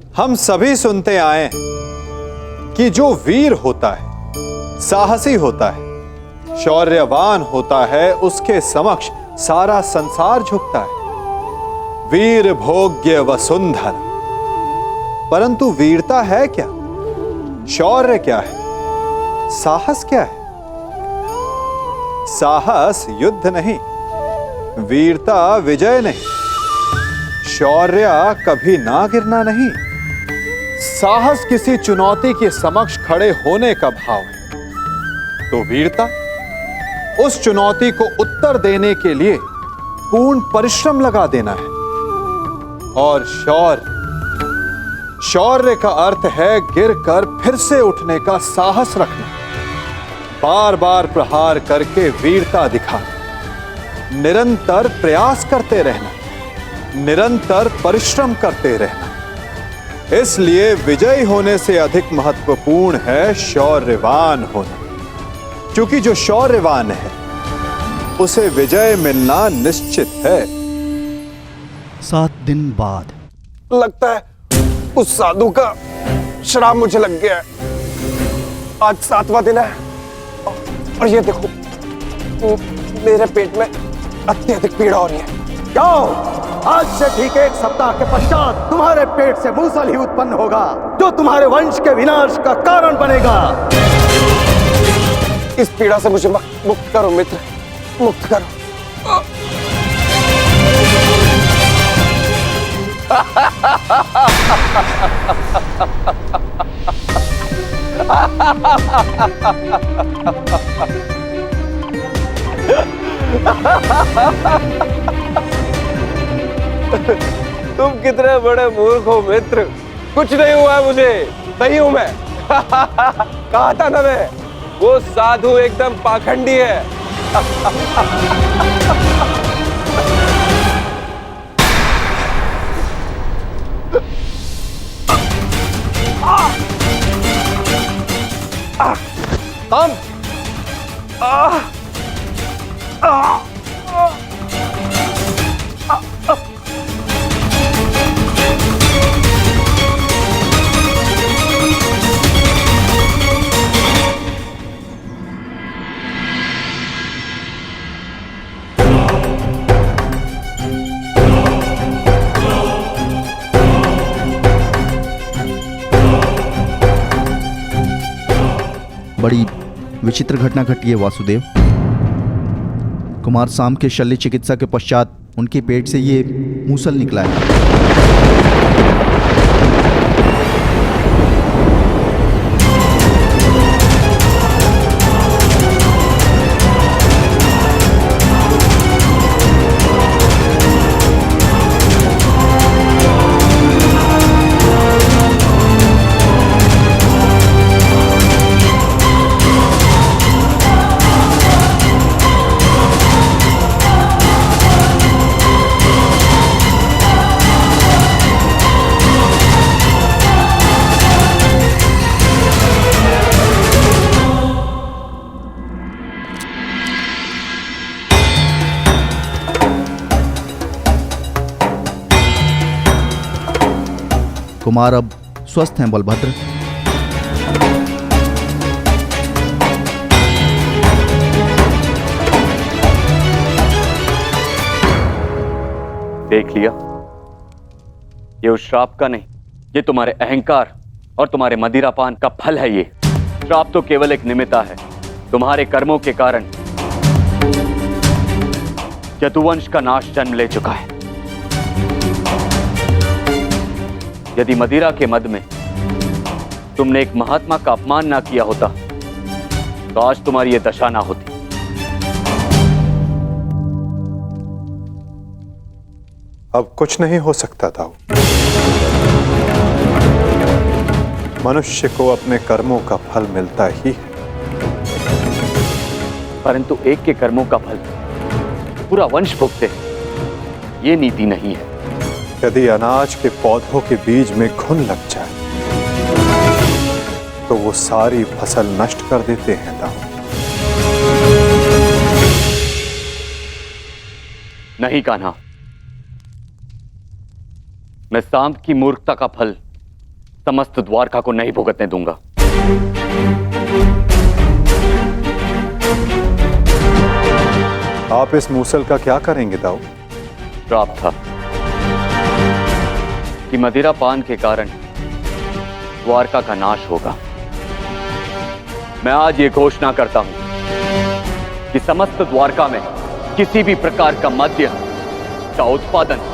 हम सभी सुनते आए हैं कि जो वीर होता है, साहसी होता है, शौर्यवान होता है, उसके समक्ष सारा संसार झुकता है। वीर भोग्य वसुंधर। परंतु वीरता है क्या? शौर्य क्या है? साहस क्या है? साहस युद्ध नहीं, वीरता विजय नहीं, शौर्य कभी ना गिरना नहीं। साहस किसी चुनौती के समक्ष खड़े होने का भाव है, तो वीरता उस चुनौती को उत्तर देने के लिए पूर्ण परिश्रम लगा देना है। और शौर्य का अर्थ है गिरकर फिर से उठने का साहस रखना, बार बार प्रहार करके वीरता दिखाना, निरंतर प्रयास करते रहना, निरंतर परिश्रम करते रहना। इसलिए विजयी होने से अधिक महत्वपूर्ण है शौर्यवान होना, क्योंकि जो शौर्यवान है उसे विजय मिलना निश्चित है। 7 दिन बाद। लगता है उस साधु का श्राप मुझे लग गया है। आज 7वां दिन है और ये देखो मेरे पेट में अत्यधिक पीड़ा हो रही है। जाओ, आज से ठीक 1 सप्ताह के पश्चात तुम्हारे पेट से मूसल ही उत्पन्न होगा, जो तुम्हारे वंश के विनाश का कारण बनेगा। इस पीड़ा से मुझे मुक्त करो मित्र, मुक्त करो। तुम कितने बड़े मूर्ख हो मित्र। कुछ नहीं हुआ है मुझे, सही हूं मैं। कहा था ना मैं, वो साधु एकदम पाखंडी है। हम बड़ी विचित्र घटना घटी है वासुदेव। कुमार साम के शल्य चिकित्सा के पश्चात उनके पेट से ये मूसल निकला है। कुमार अब स्वस्थ हैं बलभद्र। देख लिया, ये उस श्राप का नहीं, ये तुम्हारे अहंकार और तुम्हारे मदिरापान का फल है। ये श्राप तो केवल एक निमित्ता है। तुम्हारे कर्मों के कारण यदुवंश का नाश जन्म ले चुका है। यदि मदिरा के मद में तुमने एक महात्मा का अपमान ना किया होता तो आज तुम्हारी यह दशा ना होती। अब कुछ नहीं हो सकता था। मनुष्य को अपने कर्मों का फल मिलता ही है, परंतु एक के कर्मों का फल पूरा वंश भुगते, ये नीति नहीं है। यदि अनाज के पौधों के बीज में घुन लग जाए तो वो सारी फसल नष्ट कर देते हैं दाऊ। नहीं कान्हा, मैं सांप की मूर्खता का फल समस्त द्वारका को नहीं भुगतने दूंगा। आप इस मूसल का क्या करेंगे दाऊ? श्राप था कि मदिरा पान के कारण द्वारका का नाश होगा। मैं आज ये घोषणा करता हूं कि समस्त द्वारका में किसी भी प्रकार का मद्य का उत्पादन,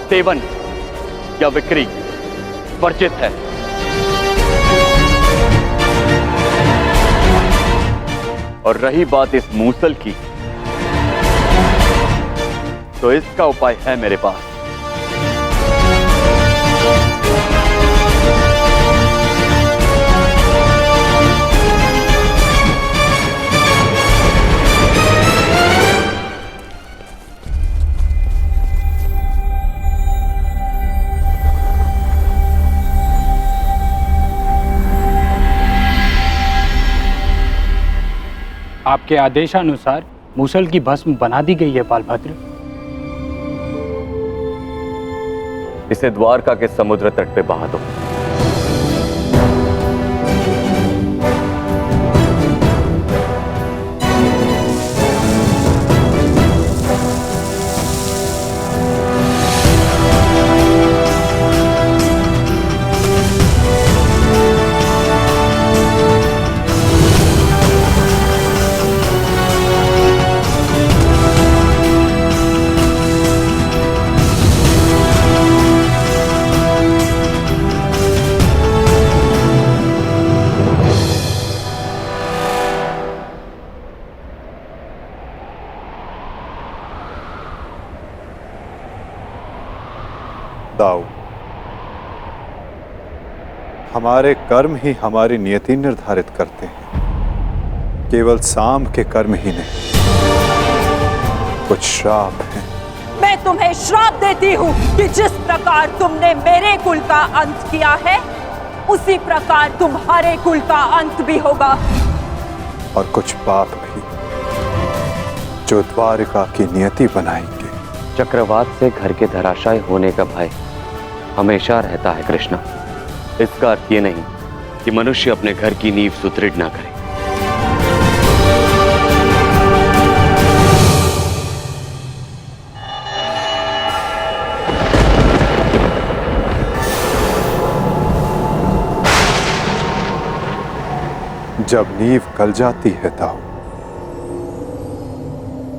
सेवन या बिक्री वर्जित है। और रही बात इस मूसल की, तो इसका उपाय है मेरे पास। आपके आदेशानुसार मूसल की भस्म बना दी गई है बालभद्र। इसे द्वारका के समुद्र तट पे बहा दो। दाऊ, हमारे कर्म ही हमारी नियति निर्धारित करते हैं। केवल साम के कर्म ही नहीं, कुछ श्राप हैं। मैं तुम्हें श्राप देती हूँ कि जिस प्रकार तुमने मेरे कुल का अंत किया है, उसी प्रकार तुम्हारे कुल का अंत भी होगा। और कुछ पाप भी जो द्वारिका की नियति बनाएंगे। चक्रवात से घर के धराशायी होने का भय हमेशा रहता है कृष्णा। इसका अर्थ ये नहीं कि मनुष्य अपने घर की नींव सुदृढ़ ना करे। जब नींव गल जाती है दाऊ,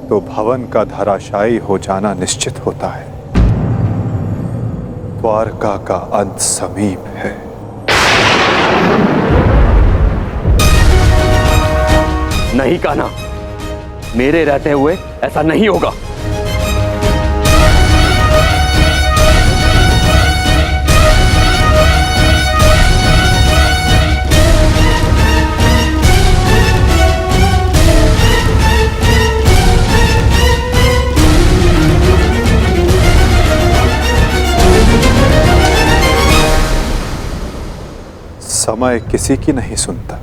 तो भवन का धराशायी हो जाना निश्चित होता है। द्वारका का अंत समीप है। नहीं कान्हा, मेरे रहते हुए ऐसा नहीं होगा। समय किसी की नहीं सुनता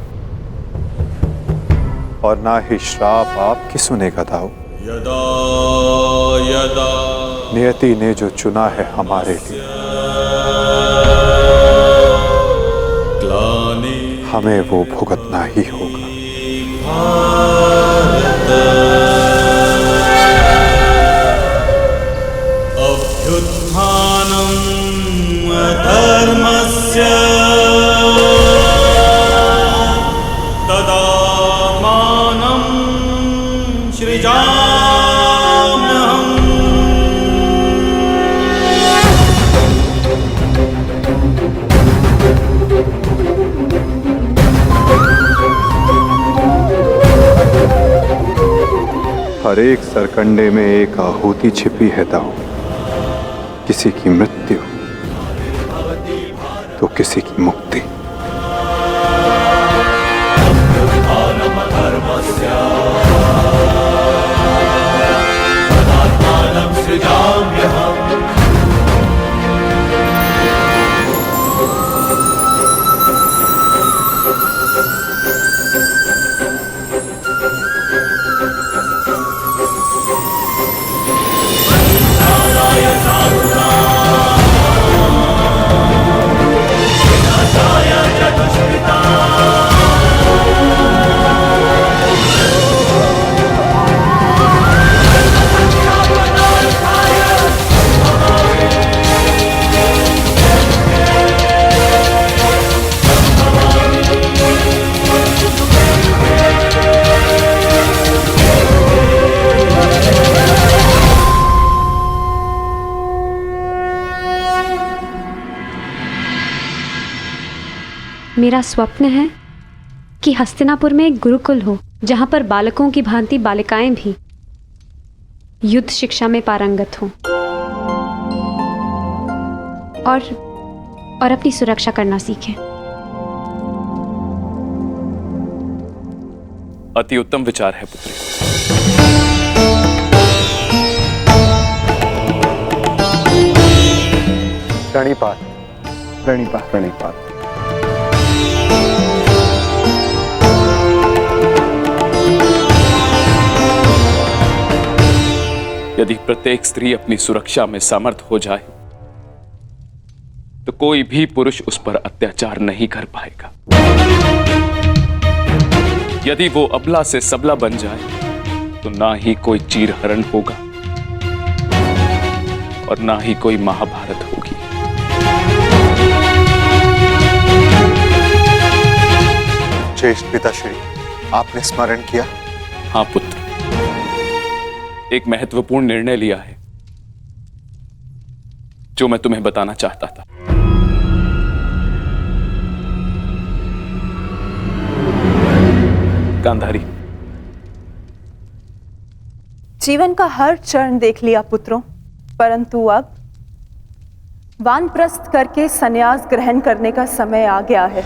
और ना ही श्राप आपकी सुनेगा दाऊ। यदा यदा नियति ने जो चुना है हमारे लिए, ग्लानि हमें वो भुगतना ही होगा। अभ्युत्थानम् अधर्मस्य तदात्मानं सृजाम्यहम्। हर एक सरकंडे में एक आहुति छिपी है दाऊ। किसी की मृत्यु तो किसी की मुक्ति। मेरा स्वप्न है कि हस्तिनापुर में एक गुरुकुल हो, जहां पर बालकों की भांति बालिकाएं भी युद्ध शिक्षा में पारंगत हों और अपनी सुरक्षा करना सीखें। अति उत्तम विचार है पुत्री। प्रणिपात, प्रणिपात, प्रणिपात। यदि प्रत्येक स्त्री अपनी सुरक्षा में समर्थ हो जाए तो कोई भी पुरुष उस पर अत्याचार नहीं कर पाएगा। यदि वो अबला से सबला बन जाए तो ना ही कोई चीरहरण होगा और ना ही कोई महाभारत होगी। ज्येष्ठ पिताश्री, आपने स्मरण किया? हाँ पुत्र, एक महत्वपूर्ण निर्णय लिया है जो मैं तुम्हें बताना चाहता था। गांधारी, जीवन का हर चरण देख लिया पुत्रों, परंतु अब वानप्रस्थ करके संन्यास ग्रहण करने का समय आ गया है।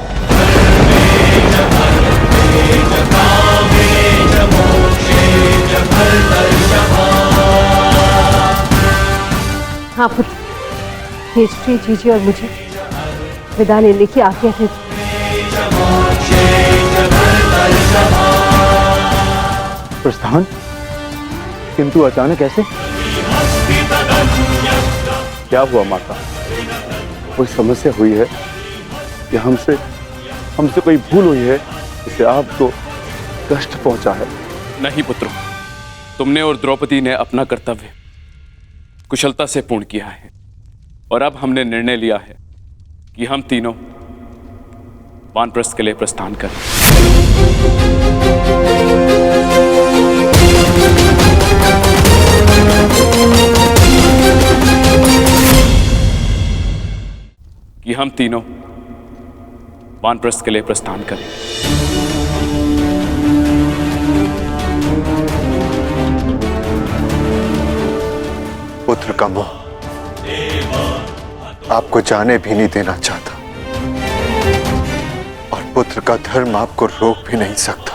हाँ पुत्र, युधिष्ठिर जीजी और मुझे विदा लेने की आज्ञा है। प्रस्थान? किंतु अचानक ऐसे? क्या हुआ माता? कोई समस्या हुई है या हमसे कोई भूल हुई है जिससे आपको कष्ट पहुंचा है? नहीं पुत्रों, तुमने और द्रौपदी ने अपना कर्तव्य कुशलता से पूर्ण किया है और अब हमने निर्णय लिया है कि हम तीनों वानप्रस्थ के लिए प्रस्थान करें। कि हम तीनों वानप्रस्थ के लिए प्रस्थान करें। पुत्र का मोह आपको जाने भी नहीं देना चाहता और पुत्र का धर्म आपको रोक भी नहीं सकता।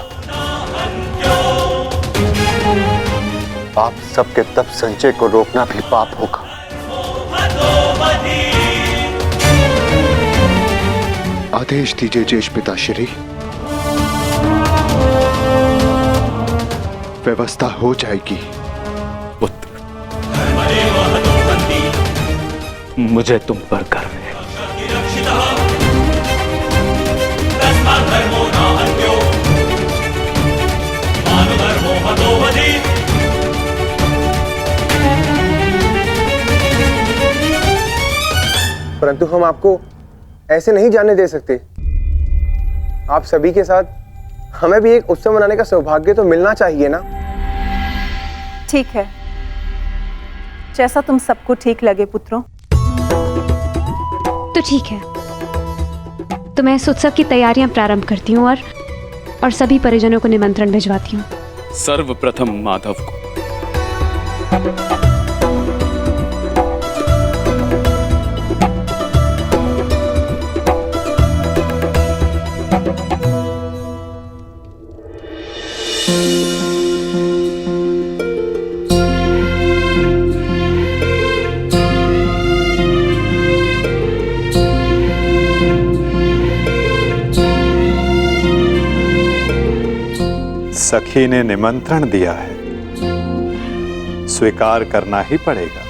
आप सबके तप संचय को रोकना भी पाप होगा। आदेश दीजिए ज्येष्ठ पिताश्री, व्यवस्था हो जाएगी। पुत्र, मुझे तुम पर गर्व है। परंतु हम आपको ऐसे नहीं जाने दे सकते। आप सभी के साथ हमें भी एक उत्सव मनाने का सौभाग्य तो मिलना चाहिए ना। ठीक है, जैसा तुम सबको ठीक लगे पुत्रों। तो ठीक है, तो मैं इस उत्सव की तैयारियां प्रारंभ करती हूँ और सभी परिजनों को निमंत्रण भिजवाती हूँ। सर्वप्रथम माधव को। सखी ने निमंत्रण दिया है, स्वीकार करना ही पड़ेगा।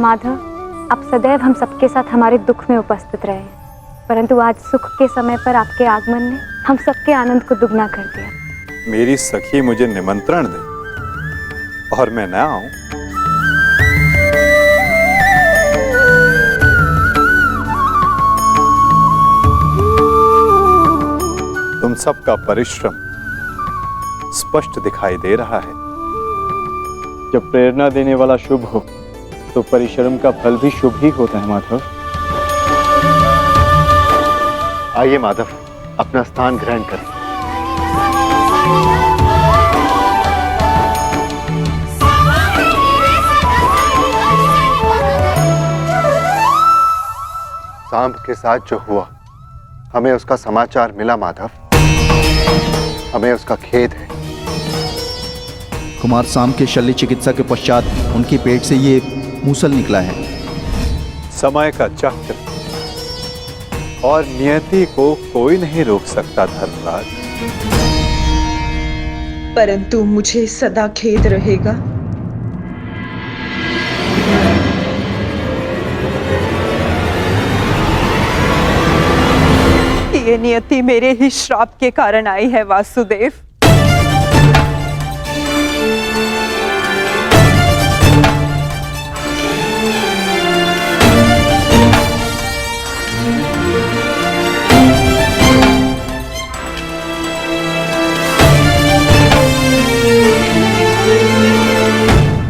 माधव, आप सदैव हम सबके साथ हमारे दुख में उपस्थित रहे, परंतु आज सुख के समय पर आपके आगमन ने हम सबके आनंद को दुगना कर दिया। मेरी सखी मुझे निमंत्रण दे और मैं न आऊं? तुम सबका परिश्रम स्पष्ट दिखाई दे रहा है। जब प्रेरणा देने वाला शुभ हो तो परिश्रम का फल भी शुभ ही होता है माधव। आइए माधव, अपना स्थान ग्रहण करें। सांब के साथ जो हुआ, हमें उसका समाचार मिला माधव। हमें उसका खेद है। कुमार साम के शल्य चिकित्सा के पश्चात उनके पेट से ये मूसल निकला है। समय का चक्र और नियति को कोई नहीं रोक सकता धर्मराज। परंतु मुझे सदा खेद रहेगा। ये नियति मेरे ही श्राप के कारण आई है वासुदेव।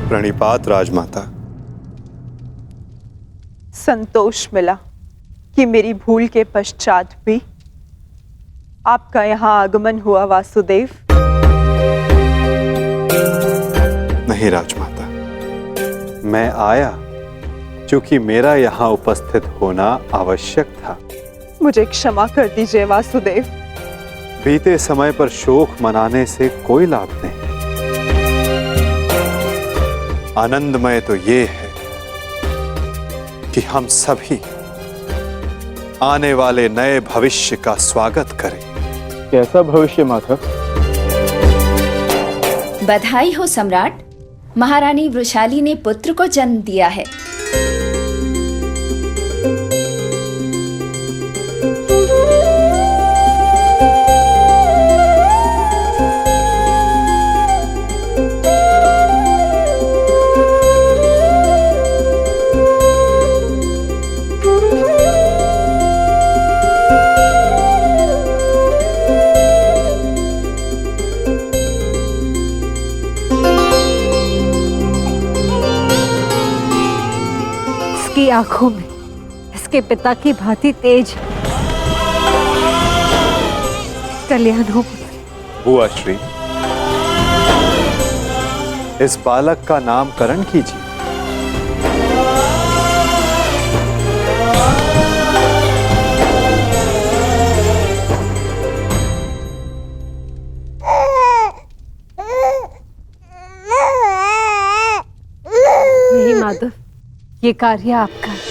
प्रणिपात राजमाता। संतोष मिला कि मेरी भूल के पश्चात भी आपका यहाँ आगमन हुआ वासुदेव। नहीं राजमाता, मैं आया क्योंकि मेरा यहाँ उपस्थित होना आवश्यक था। मुझे क्षमा कर दीजिए वासुदेव। बीते समय पर शोक मनाने से कोई लाभ नहीं। आनंदमय तो ये है कि हम सभी आने वाले नए भविष्य का स्वागत करें। कैसा भविष्य माधव? बधाई हो सम्राट, महारानी वृषाली ने पुत्र को जन्म दिया है। आंखों में इसके पिता की भांति तेज कल्याण हो। बुआ श्री, इस बालक का नामकरण कीजिए। नहीं माधव, ये कार्य आपका है।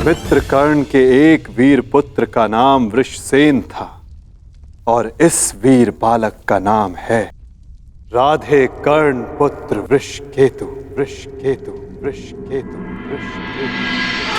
मित्रकर्ण के एक वीर पुत्र का नाम वृषसेन था और इस वीर बालक का नाम है राधे कर्ण पुत्र वृषकेतु। वृषकेतु, वृषकेतु, वृषकेतु।